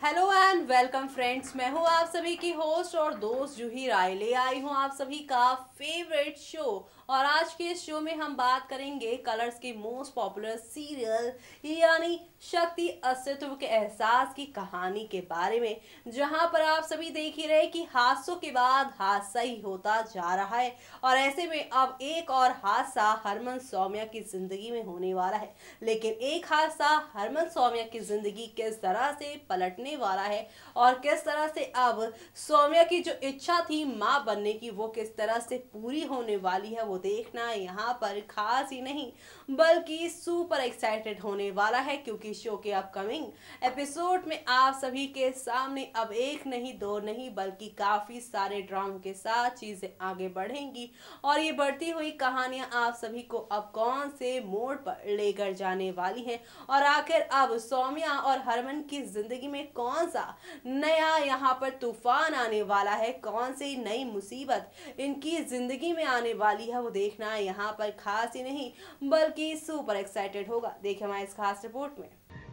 Hello and welcome friends, मैं हूं आप सभी की होस्ट और दोस्त जूही राय। ले आई हूं आप सभी का फेवरेट शो। और आज के इस शो में हम बात करेंगे कलर्स के मोस्ट पॉपुलर सीरियल यानी शक्ति अस्तित्व के एहसास की कहानी के बारे में, जहां पर आप सभी देख ही रहे कि हादसों के बाद हादसा ही होता जा रहा है। और ऐसे में अब एक और हादसा हरमन सौम्या की जिंदगी में होने वाला है। लेकिन एक हादसा हरमन सौम्या की जिंदगी किस तरह से पलटने वाला है और किस तरह से अब सौम्या की जो इच्छा थी माँ बनने की वो किस तरह से पूरी होने वाली है, वो देखना यहाँ पर खास ही नहीं बल्कि सुपर एक्साइटेड होने वाला है। क्योंकि शो के अपकमिंग एपिसोड में आप सभी के सामने अब एक नहीं दो नहीं बल्कि काफी सारे ड्रामा के साथ चीजें आगे बढ़ेंगी। और ये बढ़ती हुई कहानियां आप सभी को अब कौन से मोड़ पर लेकर जाने वाली हैं और आखिर अब सौम्या और हरमन की जिंदगी में कौन सा नया यहाँ पर तूफान आने वाला है, कौन सी नई मुसीबत इनकी जिंदगी में आने वाली है, वो देखना यहाँ पर खास ही नहीं बल्कि सुपर एक्साइटेड होगा। देखिए हमारे इस खास रिपोर्ट में।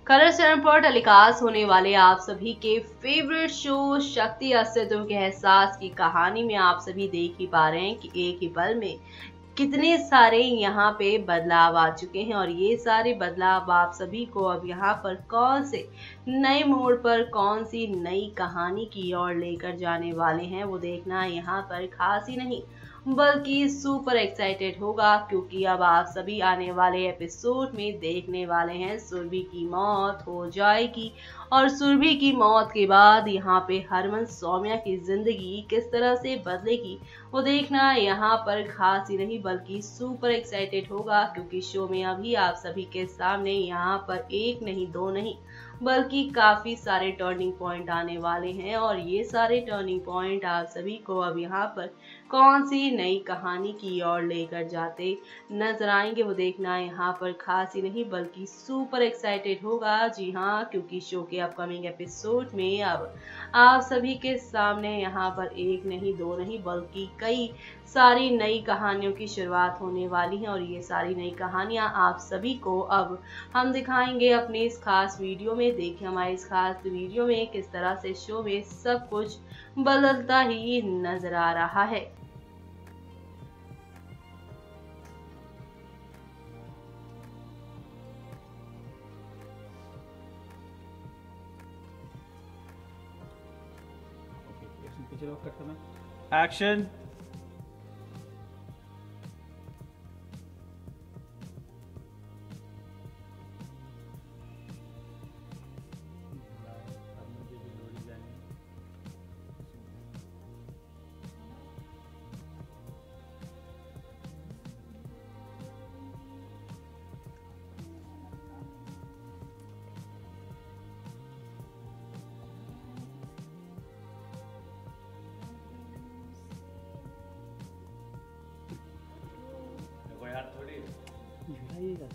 कलर चैनल पर टेलीकास्ट होने वाले आप सभी के फेवरेट शो शक्ति अस्तित्व के एहसास की कहानी में आप सभी देख ही पा रहे हैं कि एक ही पल में कितने सारे यहाँ पे बदलाव आ चुके हैं। और ये सारे बदलाव आप सभी को अब यहाँ पर कौन से नए मोड़ पर कौन सी नई कहानी की ओर लेकर जाने वाले हैं, वो देखना यहाँ पर खास ही नहीं बल्कि सुपर एक्साइटेड होगा। क्योंकि अब आप सभी आने वाले एपिसोड में देखने वाले हैं सुरभि की मौत हो जाएगी और सुरभि की मौत के बाद यहाँ पे हरमन सौम्या की जिंदगी किस तरह से बदलेगी, वो देखना यहाँ पर खास ही नहीं बल्कि सुपर एक्साइटेड होगा। क्योंकि शो में अभी आप सभी के सामने यहाँ पर एक नहीं दो नहीं बल्कि काफी सारे टर्निंग पॉइंट आने वाले हैं। और ये सारे टर्निंग पॉइंट आप सभी को अब यहाँ पर कौन सी नई कहानी की ओर लेकर जाते नजर आएंगे, वो देखना यहाँ पर खास ही नहीं बल्कि सुपर एक्साइटेड होगा। जी हाँ, क्योंकि शो के अपकमिंग एपिसोड में अब आप सभी के सामने यहाँ पर एक नहीं दो नहीं बल्कि कई सारी नई कहानियों की शुरुआत होने वाली है। और ये सारी नई कहानियां आप सभी को अब हम दिखाएंगे अपने इस खास वीडियो में। देखिए हमारे इस खास वीडियो में किस तरह से शो में सब कुछ बदलता ही नजर आ रहा है। पीछे लॉक कट करना। एक्शन। यार थोड़ी झुलाइएगा।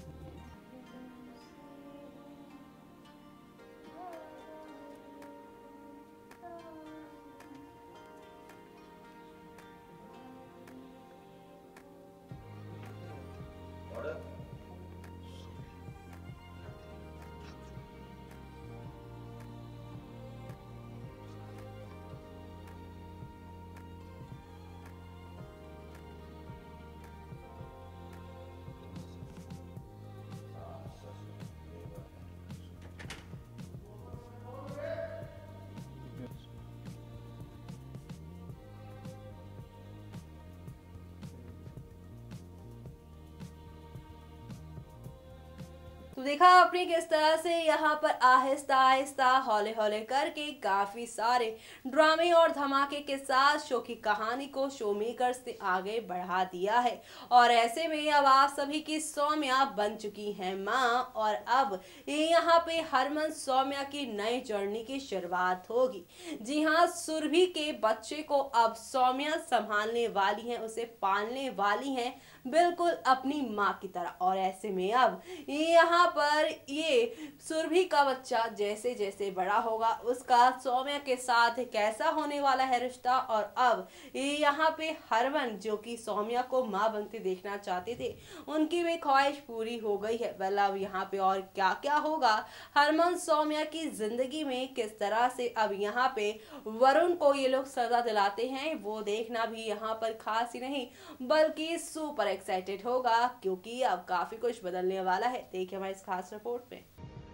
तो देखा आपने किस तरह से यहाँ पर आहिस्ता आहिस्ता हौले हौले करके काफी सारे ड्रामे और धमाके के साथ शो की कहानी को शो मेकर्स ने आगे बढ़ा दिया है। और ऐसे में अब आप सभी की सौम्या बन चुकी हैं माँ और अब यहाँ पे हरमन सौम्या की नई जर्नी की शुरुआत होगी। जी हाँ, सुरभि के बच्चे को अब सौम्या संभालने वाली हैं, उसे पालने वाली हैं बिल्कुल अपनी माँ की तरह। और ऐसे में अब यहाँ पर ये सुरभि का बच्चा जैसे जैसे बड़ा होगा उसका सौम्या के साथ कैसा होने वाला है रिश्ता, और अब यहाँ पे हरमन जो कि सौम्या को माँ बनते देखना चाहते थे उनकी भी ख्वाहिश पूरी हो गई है। वेल अब यहाँ पे और क्या क्या होगा हरमन सौम्या की जिंदगी में, किस तरह से अब यहाँ पे वरुण को ये लोग सजा दिलाते हैं, वो देखना भी यहाँ पर खास ही नहीं बल्कि सुपर एक्साइटेड होगा, क्योंकि अब काफी कुछ बदलने वाला है। देखिए हमारी इस खास रिपोर्ट में।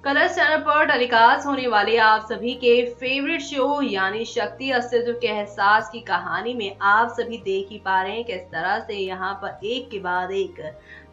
कलर्स चैनल पर टेलीकास्ट होने वाले आप सभी के फेवरेट शो यानी शक्ति अस्तित्व के एहसास की कहानी में आप सभी देख ही पा रहे हैं किस तरह से यहाँ पर एक के बाद एक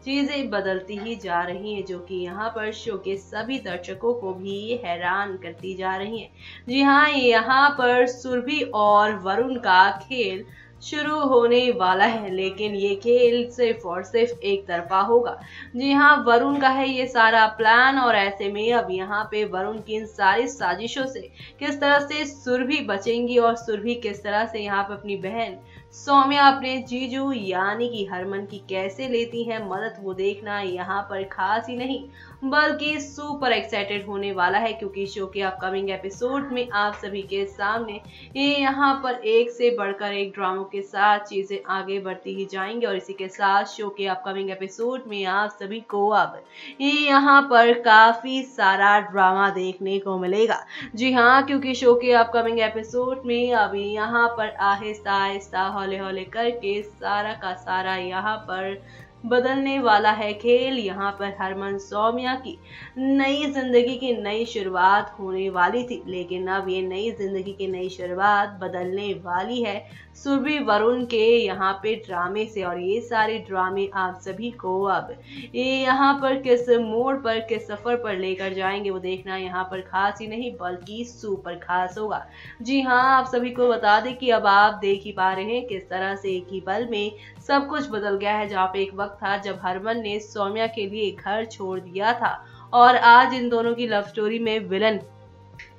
चीजें बदलती ही जा रही हैं, जो कि यहाँ पर शो के सभी दर्शकों को भी हैरान करती जा रही हैं। जी हाँ, यहाँ पर सुरभि और वरुण का खेल शुरू होने वाला है, लेकिन ये खेल सिर्फ और सिर्फ एक तरफा होगा। जी हाँ, वरुण का है ये सारा प्लान, और ऐसे में अब यहाँ पे वरुण की इन सारी साजिशों से किस तरह से सुरभि बचेंगी और सुरभि किस तरह से यहाँ पे अपनी बहन सौम्या अपने जीजू यानी कि हरमन की कैसे लेती है मदद, वो देखना यहाँ पर खास ही नहीं बल्कि सुपर एक्साइटेड होने वाला है, क्योंकि शो के अपकमिंग एपिसोड में आप सभी के सामने ये यहाँ पर एक से बढ़कर एक ड्रामों के साथ चीजें आगे बढ़ती ही जाएंगी। और इसी के साथ शो के अपकमिंग एपिसोड में आप सभी को अब ये यहाँ पर काफी सारा ड्रामा देखने को मिलेगा। जी हाँ, क्योंकि शो के अपकमिंग एपिसोड में अभी यहाँ पर आहिस्ता आहिस्ता हौले हौले करके सारा का सारा यहाँ पर बदलने वाला है खेल। यहाँ पर हरमन सौम्या की नई जिंदगी की नई शुरुआत होने वाली थी, लेकिन अब ये नई जिंदगी की नई शुरुआत बदलने वाली है सुरभि वरुण के यहाँ पे ड्रामे से। और ये सारे ड्रामे आप सभी को अब ये यहाँ पर किस मोड़ पर किस सफर पर लेकर जाएंगे, वो देखना यहाँ पर खास ही नहीं बल्कि सुपर खास होगा। जी हाँ, आप सभी को बता दें कि अब आप देख ही पा रहे हैं किस तरह से एक ही पल में सब कुछ बदल गया है। जहाँ पे एक वक्त था जब हरमन ने सौम्या के लिए घर छोड़ दिया था, और आज इन दोनों की लव स्टोरी में विलन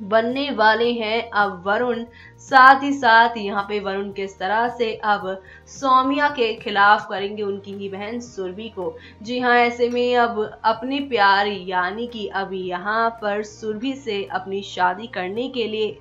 बनने वाले हैं अब वरुण। साथ ही साथ यहाँ पे वरुण किस तरह से अब सौम्या के खिलाफ करेंगे उनकी ही बहन सुरभि को। जी हाँ, ऐसे में अब अपने प्यार यानी कि अब यहाँ पर सुरभि से अपनी शादी करने के लिए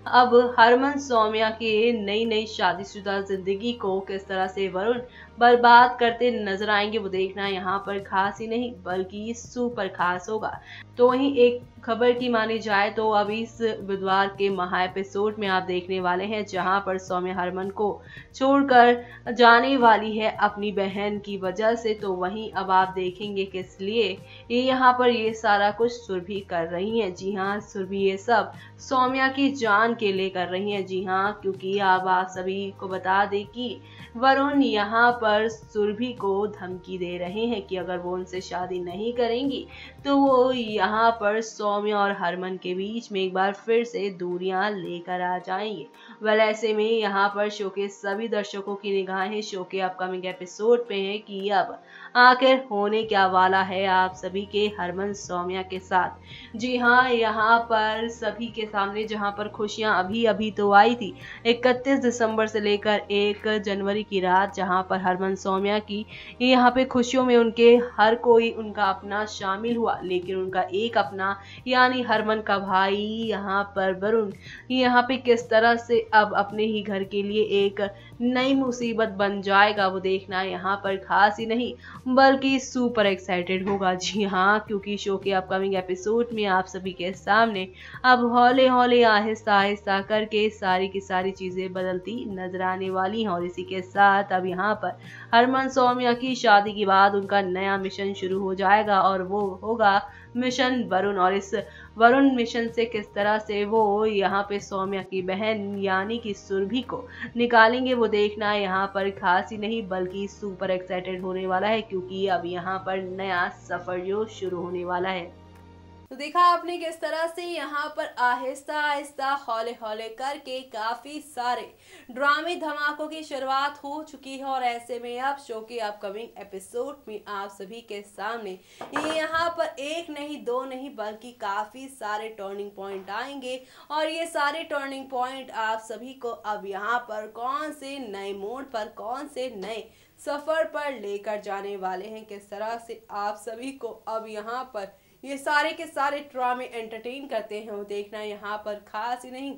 अब हरमन सौम्या के नई नई शादीशुदा जिंदगी को किस तरह से वरुण बर्बाद करते नजर आएंगे, वो देखना यहाँ पर खास ही नहीं बल्कि सुपर खास होगा। तो वहीं एक खबर की मानी जाए तो अब इस बुधवार के महा एपिसोड में आप देखने वाले हैं जहां पर सौम्या हरमन को छोड़कर जाने वाली है अपनी बहन की वजह से। तो वहीं अब आप देखेंगे किस लिए ये यहाँ पर ये सारा कुछ सुरभि कर रही है। जी हाँ, सुरभि ये सब सौम्या की जान के लिए कर रही है। जी हाँ, क्योंकि अब आप सभी को बता दें कि वरुण यहाँ पर सुरभि को धमकी दे रहे हैं कि अगर वो उनसे शादी नहीं करेंगी तो वो यहाँ पर सौम्या और हरमन के बीच में एक बार फिर से दूरियां लेकर आ जाएंगे। वेल ऐसे में यहाँ पर शो के सभी दर्शकों की निगाहें शो के अपकमिंग एपिसोड पे हैं कि अब आखिर होने क्या वाला है आप सभी के हरमन सौम्या के साथ। जी हाँ, यहाँ पर सभी के सामने जहाँ पर खुशियां अभी अभी तो आई थी 31 दिसंबर से लेकर 1 जनवरी की रात, जहाँ पर हरमन सौम्या की यहाँ पे खुशियों में उनके हर कोई उनका अपना शामिल हुआ, लेकिन उनका एक अपना यानी हरमन का भाई यहाँ पर वरुण यहाँ पे किस तरह से अब अपने ही घर के लिए एक नई मुसीबत बन जाएगा, वो देखना यहाँ पर खास ही नहीं बल्कि सुपर एक्साइटेड होगा। जी हाँ, क्योंकि शो के अपकमिंग एपिसोड में आप सभी के सामने अब हौले हौले आहिस्ता आहिस्ता करके सारी की सारी चीजें बदलती नजर आने वाली हैं। और इसी के साथ अब यहाँ पर हरमन सौम्या की शादी के बाद उनका नया मिशन शुरू हो जाएगा, और वो होगा मिशन वरुण। और इस वरुण मिशन से किस तरह से वो यहाँ पे सौम्या की बहन यानी कि सुरभि को निकालेंगे, वो देखना यहाँ पर खास ही नहीं बल्कि सुपर एक्साइटेड होने वाला है, क्योंकि अब यहाँ पर नया सफर जो शुरू होने वाला है। तो देखा आपने किस तरह से यहाँ पर आहिस्ता आहिस्ता हौले हौले करके काफी सारे ड्रामे धमाकों की शुरुआत हो चुकी है। और ऐसे में अब शो के अपकमिंग एपिसोड में आप सभी के सामने यहाँ पर एक नहीं दो नहीं बल्कि काफी सारे टर्निंग पॉइंट आएंगे, और ये सारे टर्निंग पॉइंट आप सभी को अब यहाँ पर कौन से नए मोड़ पर कौन से नए सफर पर लेकर जाने वाले हैं, किस तरह से आप सभी को अब यहाँ पर ये सारे के सारे ड्रामे एंटरटेन करते हैं, वो देखना यहाँ पर खास ही नहीं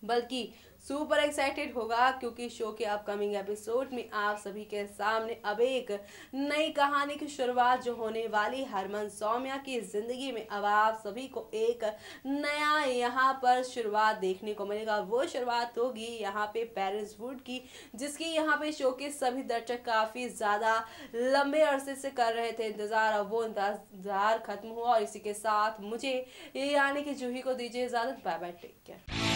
बल्कि सुपर एक्साइटेड होगा, क्योंकि शो के अपकमिंग एपिसोड में आप सभी के सामने अब एक नई कहानी की शुरुआत जो होने वाली हरमन सौम्या की जिंदगी में अब आप सभी को एक नया यहाँ पर शुरुआत देखने को मिलेगा। वो शुरुआत होगी यहाँ पे पेरेंट्सहुड की, जिसकी यहाँ पे शो के सभी दर्शक काफी ज्यादा लंबे अरसे से कर रहे थे इंतजार। अब वो इंतजार खत्म हुआ और इसी के साथ मुझे यानी कि जूही को दीजिए इजाजत। Bye bye, take care.